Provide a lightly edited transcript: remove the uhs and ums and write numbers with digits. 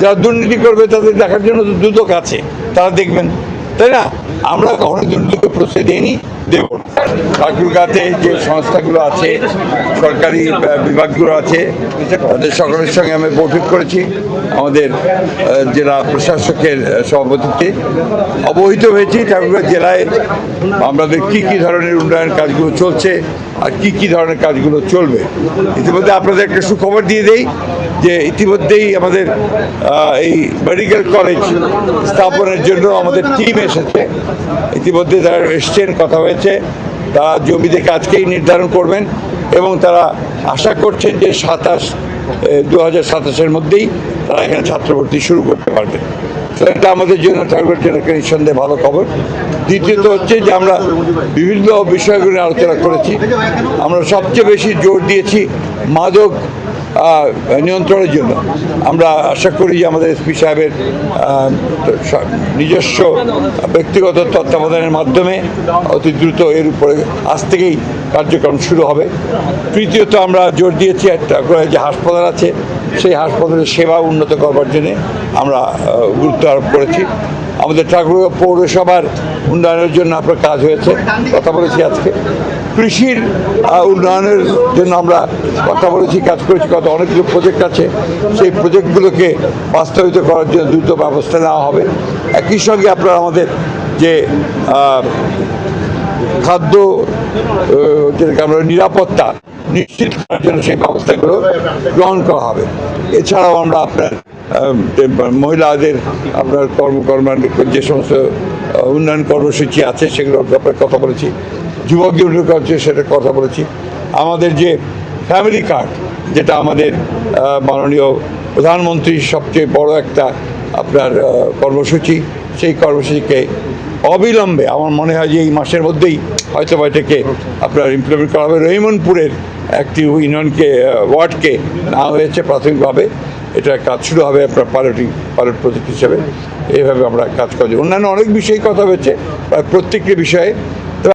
যারা দুর্নীতি করবে তাদের দেখার জন্য তো দুদক আছে, তারা দেখবেন, তাই না? আমরা কখনো দুর্নীতিকে প্রশ্রয় দিইনি, দেব না। ঠাকুরগাঁতে যে সংস্থাগুলো আছে, সরকারি বিভাগগুলো আছে, তাদের সকলের সঙ্গে আমি বৈঠক করেছি। আমাদের জেলা প্রশাসকের সভাপতিত্বে অবহিত হয়েছি ঠাকুরগাঁ জেলায় আমাদের কী কী ধরনের উন্নয়ন কাজগুলো চলছে আর কী কী ধরনের কাজগুলো চলবে। ইতিমধ্যে আপনাদের একটা সুখবর দিয়ে দেই যে ইতিমধ্যেই আমাদের এই মেডিকেল কলেজ স্থাপনের জন্য আমাদের টিম এসেছে। ইতিমধ্যে যারা এসছেন, কথা হয়েছে, তারা জমি দেখে আজকেই নির্ধারণ করবেন এবং তারা আশা করছেন যে 2027-এর মধ্যেই তারা এখানে ছাত্র ভর্তি শুরু করতে পারবে। তো এটা আমাদের জন্য ঠাকুরগাঁও জেলাকে নিঃসন্দেহে ভালো খবর। দ্বিতীয়ত হচ্ছে যে আমরা বিভিন্ন বিষয়গুলো আলোচনা করেছি। আমরা সবচেয়ে বেশি জোর দিয়েছি মাদক নিয়ন্ত্রণের জন্য। আমরা আশা করি যে আমাদের এসপি সাহেবের নিজস্ব ব্যক্তিগত তত্ত্বাবধানের মাধ্যমে অতি দ্রুত এর উপরে আজ থেকেই কার্যক্রম শুরু হবে। তৃতীয়ত আমরা জোর দিয়েছি একটা করে যে হাসপাতাল আছে, সেই হাসপাতালের সেবা উন্নত করবার জন্যে আমরা গুরুত্ব আরোপ করেছি। আমাদের ঠাকুরগাঁও পৌরসভার উন্নয়নের জন্য আপনার কাজ হয়েছে, কথা বলেছি আজকে। কৃষির উন্নয়নের জন্য আমরা কথা বলেছি, কাজ করেছি, কত অনেকগুলো প্রজেক্ট আছে, সেই প্রজেক্টগুলোকে বাস্তবায়িত করার জন্য দ্রুত ব্যবস্থা নেওয়া হবে। একই সঙ্গে আপনারা আমাদের যে খাদ্য যেটাকে আমরা নিরাপত্তা নিশ্চিত করার জন্য সেই ব্যবস্থাগুলো গ্রহণ করা হবে। এছাড়াও আমরা আপনার মহিলাদের আপনার কর্মকর্মার যে সমস্ত উন্নয়ন কর্মসূচি আছে সেগুলো ব্যাপারে কথা বলেছি। যুবকদের উন্নয়ন করছে সেটার কথা বলেছি। আমাদের যে ফ্যামিলি কার্ড, যেটা আমাদের মাননীয় প্রধানমন্ত্রীর সবচেয়ে বড় একটা আপনার কর্মসূচি, সেই কর্মসূচিকে অবিলম্বে আমার মনে হয় যে এই মাসের মধ্যেই হয়তো এটাকে আপনার ইমপ্লিমেন্ট করা হবে। রহিমনপুরের একটি ইউনিয়নকে ওয়ার্ডকে নেওয়া হয়েছে প্রাথমিকভাবে, এটার কাজ শুরু হবে আপনার পাইলট প্রজেক্ট হিসেবে। এইভাবে আমরা কাজ করি। অন্যান্য অনেক বিষয়ে কথা হয়েছে, প্রত্যেকটি বিষয়ে